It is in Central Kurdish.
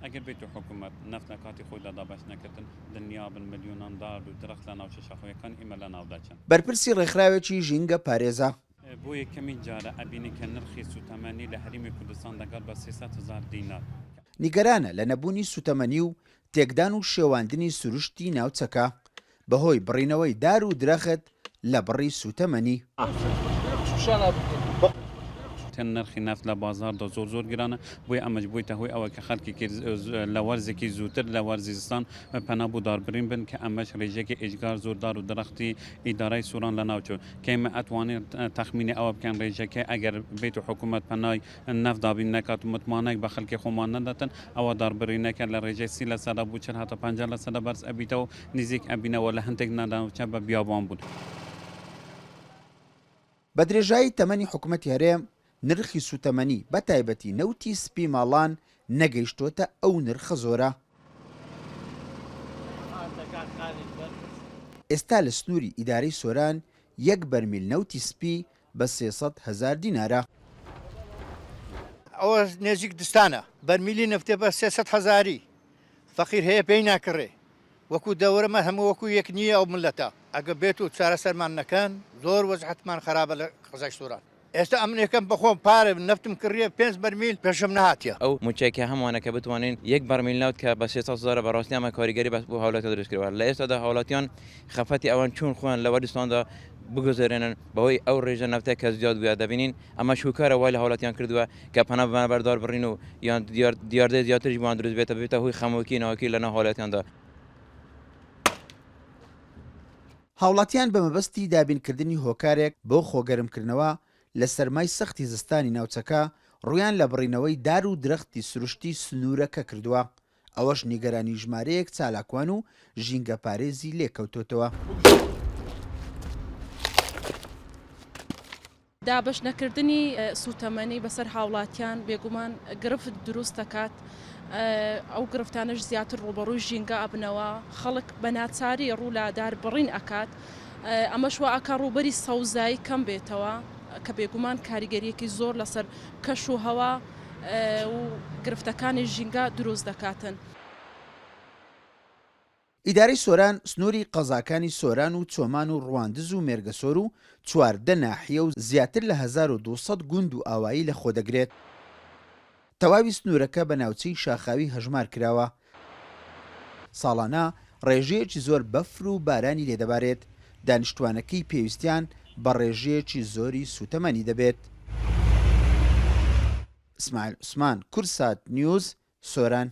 ئەگەر بێت و حکوومەت نەفتە کاتی خۆی لەدا بەش نەکردن دنیا بن ملیۆنان دار و درەخت لە ناوچە شەخۆیەکان ئێمە لە ناوداچن. بەرپرسی ڕێکخراوێکی ژینگە پارێزە بۆ یەکەمین جارە ئەبینی کە نرخی سوتەمەنی لە هەرێمی کوردستان دەگەڵ بە 300,000 دینار. نیگەرانە لە نەبوونی سوتەمەنی و تێکدان و شێواندنی سروشتی ناوچەکە بەهۆی بڕینەوەی دار و درەخت لە بڕی سوتەمەنی. نرخی نفت لە بازاردا زۆر گرانە بۆی ئەمەش بوویتە هۆی ئەوە کە خەڵکی لە وەرزێکی زووتر لە وەرزیستان پەنا بوو داربرین بن کە ئەمەش ڕێژێکی ئێجگار زۆردار و درەختی ئیدارای سووران لە ناوچوو کەمە ئەتوانێت تەخمینی ئەوە بکەن ڕێژەکە ئەگەر بێت و حکوومەت پەنای نەفت دابین نەکات و متمانەك بە خەڵکی خۆمان نەدەتن ئەوە داربرینەکە لە ڕێژەی 30% بوو 40 هەتا 50% بەرز ئەبیتەوە نزیک ئەبینەوە لە هەندێک ناوچە بە بیابان بوون. بە درێژایی تەمەنی حکوومەتی هەرێم نرخی سوتەمەنی بە تایبەتی نەوتی سپی ماڵان نەگەیشتۆتە ئەو نرخە زۆرە. ئێستا لە سنووری ئیدارەی سۆران یەک بەرمیل نەوتی سپی بە 300,000 دینارە. ئەوە نێزیک دستانە بەرمیلی نەفتێ بە 300,000 فەقیر هەیە پێی ناکڕێ وەکو دەوەرەمە هەموو وەکو یەک نییە ئەو ملەتە ئەگە بێت و چارەسەرمان نەکەن زۆر وەزعەتمان خراپە لە قەزای سووران. ئێستا ئەمنێکم بەخۆم پارە نەفتم کڕیە 5 بەرمیل پێشم نهاتیە. ئەو موچێکی هەمووانە کە بتوانین یەک بەرمیل نەوت کە بە 300,000 بەڕاستی ئەمە کاریگەری بەس بۆ هاوڵاتیان دروستکردووە. لە ئێستادا هاوڵاتیان خەفەتی ئەوان چوون خۆیان لە وەردستاندا بگوزێرێنن بەهۆی ئەو ڕێژە نەفتە کە زیاد بووە دەبینین ئەمە شوکارە وای لە هاوڵاتیان کردووە کە پەنا بەردار بڕین و یان دیاردەی زیاتریش بۆیان دروست بێتە هۆی خەمۆکی ناوەکی لەناو هاوڵاتیاندا. هاوڵاتیان بە مەبەستی دابینکردنی هۆکارێک بۆ خۆگەرمکردنەوە لە سەرمای سەختی زستانی ناوچەکە ڕویان لە بڕینەوەی دار و درەختی سروشتی سنوورەکە کردووە. ئەوەش نیگەرانی ژمارەیەک چالاکوان و ژینگە پارێزی لێکەوتوتەوە. دابش نەکردنی سوتەمەنی بەسەر هاوڵاتیان بێگومان گرفت دروست دەکات. ئەو گرفتانش زیاتر ڕوبەڕووی ژینگە ئەبنەوە خەڵک بە ناچاری ڕوو لە دار بڕین ئەکات. ئەمەش وا ئەکا ڕووبەری سەوزایی کەم بێتەوە کە بێگومان کاریگەریەکی زۆر لەسەر کەش و هەوا و گرفتەکانی ژینگە دروست دەکاتن. ئیدارەی سۆران سنووری قەزاکانی سۆران و چۆمان و ڕواندز و مێرگەسۆر و 14 ناحیە و زیاتر لە 1200 گوند و ئاوایی لە خۆ دەگرێت. تەواوی سنوورەکە بە ناوچەی شاخاوی هەژمار کراوە. ساڵانە ڕێژەیەکی زۆر بەفر و بارانی لێدەبارێت. دانیشتوانەکەی پێویستیان بە ڕێژەیەکی زۆری سوتەمەنی دەبێت. ئیسماعیل عوسمان، کورسات نیوز، سۆران.